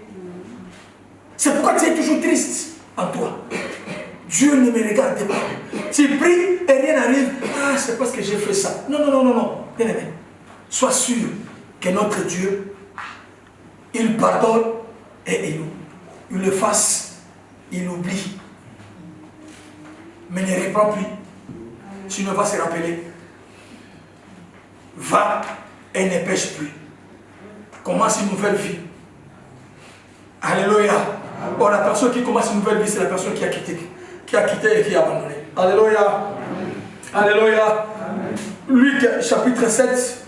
c'est pourquoi tu es toujours triste en toi. Dieu ne me regarde pas. Tu pries et rien n'arrive. Ah, c'est parce que j'ai fait ça. Non, non, non, non, non. Bien aimé. Sois sûr que notre Dieu, il pardonne et il le fasse. Il oublie. Mais ne reprends plus. Tu ne vas se rappeler. Va et ne pêche plus. Commence une nouvelle vie. Alléluia. Or, la personne qui commence une nouvelle vie, c'est la personne qui a quitté et qui a abandonné. Alléluia. Alléluia. Luc chapitre 7,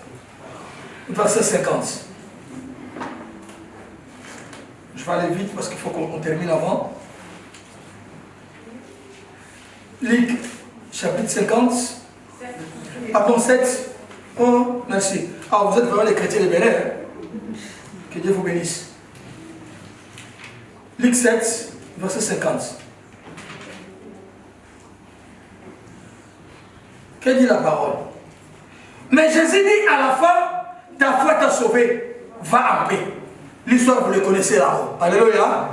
verset 50. Je vais aller vite parce qu'il faut qu'on termine avant. Luc chapitre 50. Pardon, 7. Oh, merci. Ah, vous êtes vraiment les chrétiens de Bénin. Que Dieu vous bénisse. Luc 7, verset 50. Que dit la parole? Mais Jésus dit à la femme, ta foi t'a sauvé, va en paix. L'histoire, vous le connaissez là-haut. Alléluia.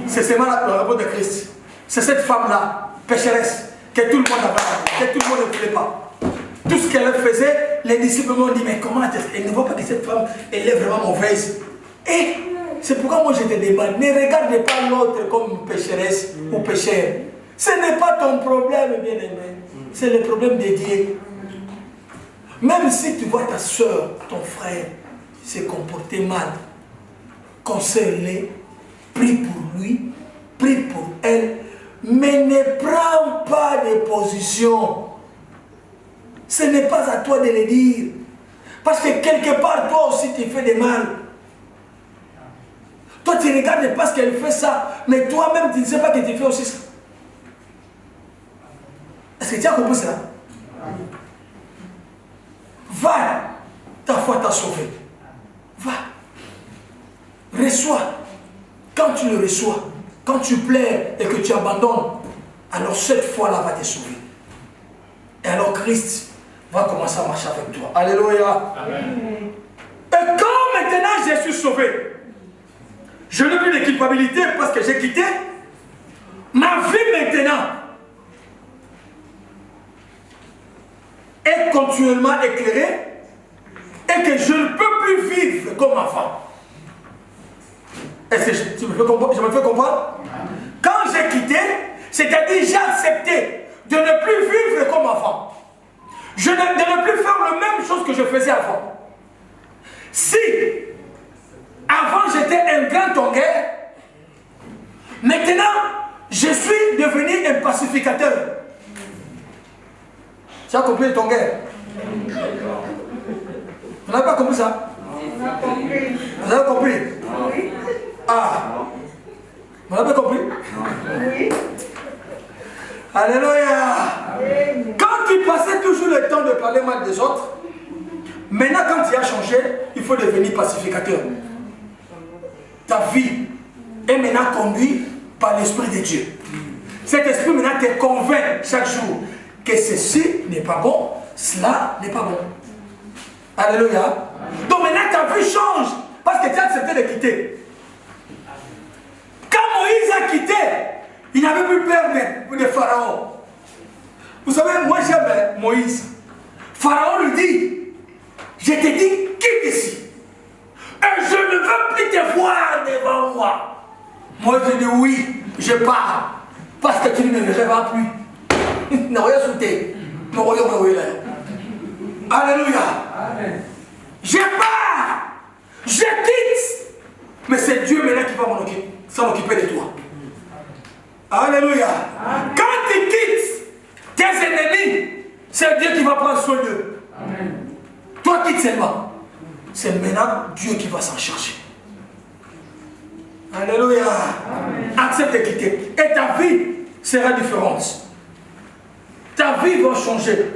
C'est seulement le rapport de Christ. C'est cette femme-là, pécheresse, que tout le monde avait, que tout le monde ne voulait pas. Tout ce qu'elle faisait, les disciples m'ont dit, mais comment elle ne voit pas que cette femme, elle est vraiment mauvaise. Et c'est pourquoi moi je te demande, ne regarde pas l'autre comme pécheresse ou pécheur. Ce n'est pas ton problème, bien aimé. C'est le problème de Dieu. Même si tu vois ta soeur, ton frère, se comporter mal, conseille-les, prie pour lui, prie pour elle, mais ne prends pas de position. Ce n'est pas à toi de le dire. Parce que quelque part, toi aussi, tu fais des mal. Toi, tu regardes parce qu'elle fait ça, mais toi-même, tu ne sais pas que tu fais aussi ça. Est-ce que tu as compris ça? Va, ta foi t'a sauvé. Va. Reçois. Quand tu le reçois, quand tu plais et que tu abandonnes, alors cette foi-là va te sauver. Et alors Christ va commencer à marcher avec toi. Alléluia. Amen. Et quand maintenant je suis sauvé, je n'ai plus de culpabilité parce que j'ai quitté ma vie maintenant. Est continuellement éclairée et que je ne peux plus vivre comme avant. Est-ce que je me fais comprendre? Quand j'ai quitté, c'est-à-dire j'ai accepté de ne plus vivre comme avant. De ne plus faire la même chose que je faisais avant. Si avant j'étais un grand tongueur, maintenant je suis devenu un pacificateur. Tu as compris ton guerre? Vous n'avez pas compris ça? Vous avez compris? Oui. Ah. Vous n'avez pas compris? Oui. Alléluia. Quand tu passais toujours le temps de parler mal des autres, maintenant quand tu as changé, il faut devenir pacificateur. Ta vie est maintenant conduite par l'Esprit de Dieu. Cet esprit maintenant te convainc chaque jour que ceci n'est pas bon, cela n'est pas bon. Alléluia. Donc maintenant ta vie change parce que tu as accepté de quitter. Quand Moïse a quitté, il n'avait plus peur de Pharaon. Vous savez, moi j'aime Moïse. Pharaon lui dit, je te dis, quitte ici. Et je ne veux plus te voir devant moi. Moi je dis oui, je pars. Parce que tu ne me verras plus. Alléluia. Je pars. Je quitte. Mais c'est Dieu maintenant qui va s'occuper de toi. Alléluia. Amen. Quand tu quittes tes ennemis, c'est Dieu qui va prendre soin d'eux. Toi quitte seulement. C'est maintenant Dieu qui va s'en charger. Alléluia. Accepte de quitter. Et ta vie sera différente. Ta vie va changer.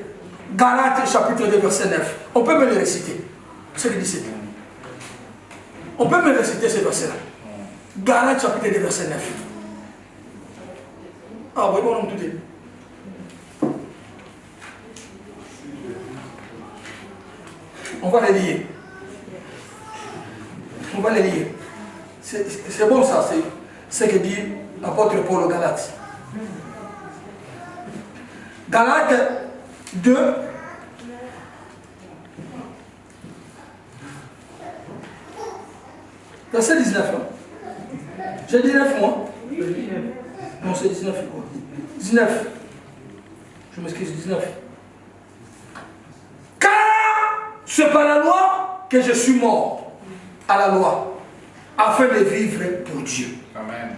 Galates chapitre 2 verset 9. On peut me le réciter. C'est le 17. On peut me réciter ce verset-là. Galates chapitre 2 verset 9. Ah oui, bon, on tout dit. On va les lire. On va les lire. C'est bon ça, c'est ce que dit l'apôtre Paul aux Galates. Galates 2. Verset 19. Hein? J'ai dit 9 moi. Non, c'est 19. 19. Je m'excuse, 19. Car c'est par la loi que je suis mort à la loi, afin de vivre pour Dieu. Amen.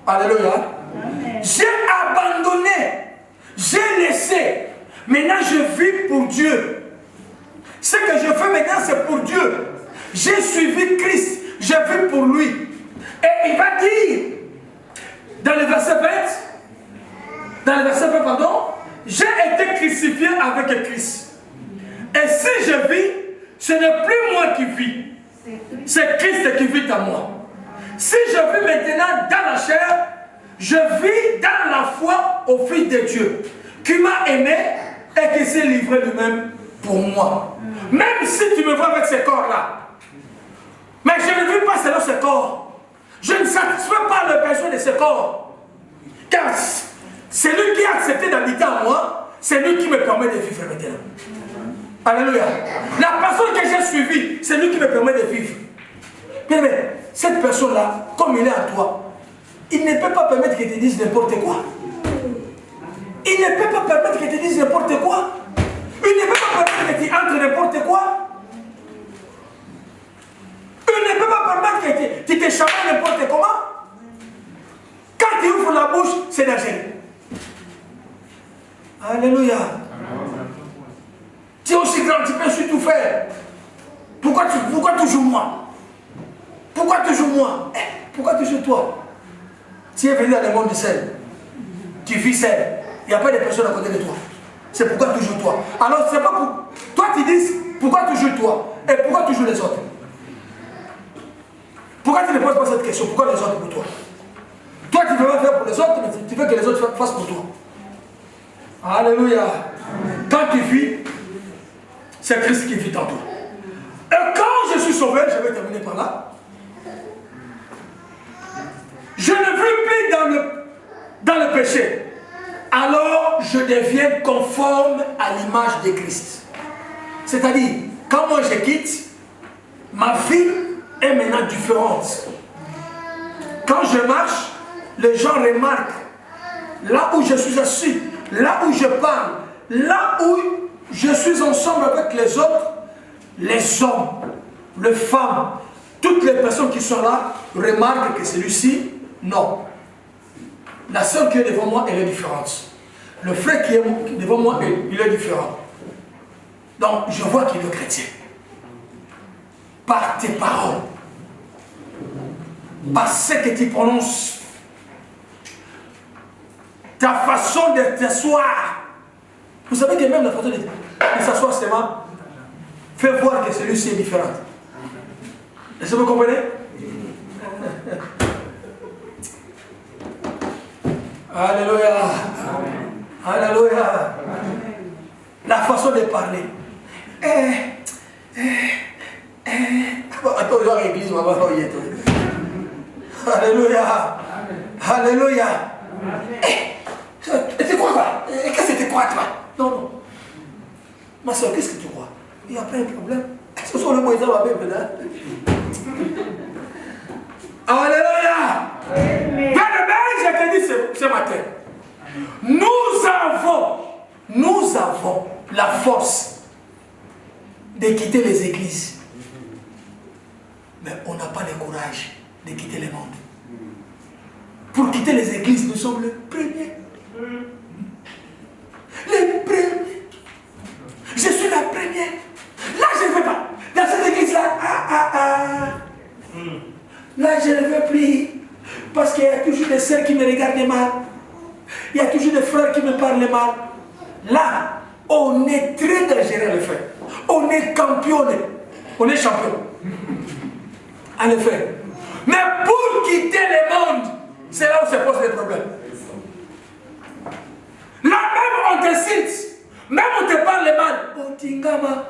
Alléluia. Amen. J'ai abandonné, j'ai laissé. Maintenant, je vis pour Dieu. Ce que je fais maintenant, c'est pour Dieu. J'ai suivi Christ, je vis pour lui. Et il va dire, dans le verset 20, pardon, j'ai été crucifié avec Christ. Et si je vis, ce n'est plus moi qui vis. C'est Christ qui vit en moi. Si je vis maintenant dans la chair, je vis dans la foi au Fils de Dieu, qui m'a aimé et qui s'est livré lui-même pour moi. Même si tu me vois avec ce corps-là, mais je ne vis pas selon ce corps. Je ne satisfais pas le besoin de ce corps. Car celui qui a accepté d'habiter en moi, c'est lui qui me permet de vivre maintenant. Alléluia. La personne que j'ai suivie, c'est lui qui me permet de vivre. Bien, mais cette personne-là, comme il est à toi, il ne peut pas permettre qu'il te dise n'importe quoi. Il ne peut pas permettre qu'il te dise n'importe quoi. Il ne peut pas permettre que tu entres n'importe quoi. Il ne peut pas permettre que tu te chamailles n'importe comment. Quand tu ouvres la bouche, c'est dangereux. Alléluia. Tu es aussi grand, tu peux tout faire. Pourquoi toujours moi? Pourquoi toujours moi? Pourquoi toujours toi? Tu es venu dans le monde seul. Tu vis seul. Il n'y a pas de personne à côté de toi. C'est pourquoi toujours toi. Alors c'est pas pour... Toi tu dis pourquoi toujours toi? Et pourquoi toujours les autres? Pourquoi tu ne poses pas cette question? Pourquoi les autres pour toi? Toi tu ne veux pas faire pour les autres, mais tu veux que les autres fassent pour toi. Alléluia. Quand tu vis, c'est Christ qui vit en toi. Et quand je suis sauvé, je vais terminer par là. Je ne vis plus dans le péché. Alors je deviens conforme à l'image de Christ. C'est-à-dire, quand moi je quitte, ma vie est maintenant différente. Quand je marche, les gens remarquent là où je suis assis, là où je parle, là où je suis ensemble avec les autres, les hommes, les femmes, toutes les personnes qui sont là remarquent que celui-ci, non. La sœur qui est devant moi, elle est différente. Le frère qui est devant moi, il est différent. Donc, je vois qu'il est chrétien. Par tes paroles, par ce que tu prononces, ta façon de t'asseoir. Vous savez que même la façon de s'asseoir, c'est moi, fait voir que celui-ci est différent. Est-ce que vous comprenez? Alléluia. Alléluia. La façon de parler. Attends, je vais à l'église, maman. Alléluia. Alléluia. Tu crois quoi? Qu'est-ce que tu crois, toi? Non, non. Ma soeur, qu'est-ce que tu crois? Il n'y a pas de problème. Ce sont les mots, ils ont la Bible, là. Alléluia. Bien-aimé, je te dis ce matin, nous avons la force de quitter les églises. Mais on n'a pas le courage de quitter le monde. Pour quitter les églises, nous sommes les premiers. Les premiers. Je suis la première. Là, je ne vais pas. Dans cette église-là, là, je ne veux plus. regarde mal. Il y a toujours des frères qui me parlent mal. Là, on est très dangereux, les frères. On est campionné. On est champion. En effet. Mais pour quitter le monde, c'est là où se posent les problèmes. Là même on te cite, même on te parle mal. Oh Tingama.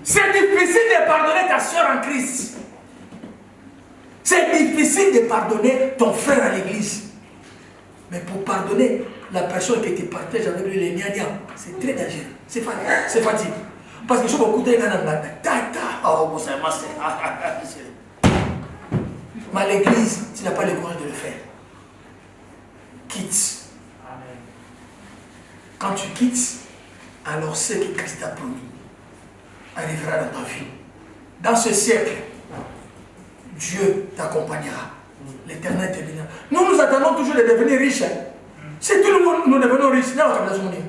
C'est difficile de pardonner ta soeur en Christ. C'est difficile de pardonner ton frère à l'église. Mais pour pardonner la personne que tu partages avec lui, les nia-nia, c'est très dangereux. C'est facile. Parce que je suis beaucoup de gens mais à l'église, tu n'as pas le courage de le faire. Quitte. Quand tu quittes, alors ce que Christ t'a promis arrivera dans ta vie. Dans ce siècle, Dieu t'accompagnera. L'Éternel te bénira. Nous attendons toujours de devenir riches. Si tout le monde nous devenons riches, là on va se monnaie.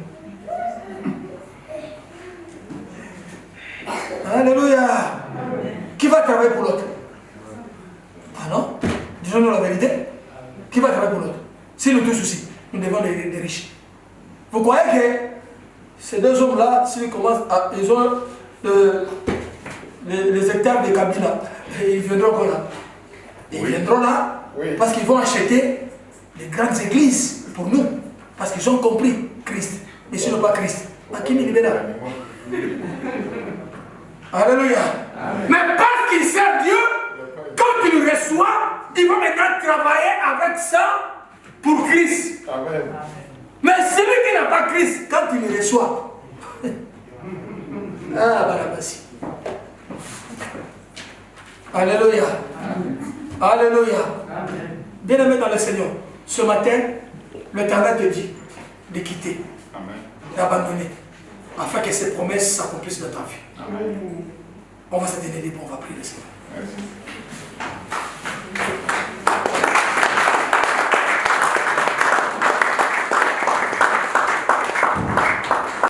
Alléluia. Qui va travailler pour l'autre? Ah non? Disons-nous la vérité. Qui va travailler pour l'autre? Si nous tous aussi, nous devons des riches. Vous croyez que ces deux hommes-là, s'ils commencent à... Ils ont les hectares de Kabila, ils viendront encore là. Ils viendront là parce qu'ils vont acheter les grandes églises pour nous. Parce qu'ils ont compris Christ. Mais s'ils n'ont pas Christ, à qui nous libérera? Alléluia. Mais parce qu'ils servent Dieu, quand ils le reçoivent, ils vont maintenant travailler avec ça pour Christ. Amen. Mais celui qui n'a pas Christ, quand il le reçoit, Barabasi. Alléluia. Alléluia. Bien-aimé dans le Seigneur, ce matin, l'Éternel te dit de quitter, d'abandonner, afin que ces promesses s'accomplissent dans ta vie. Amen. On va se donner des bons, on va prier le Seigneur. Merci.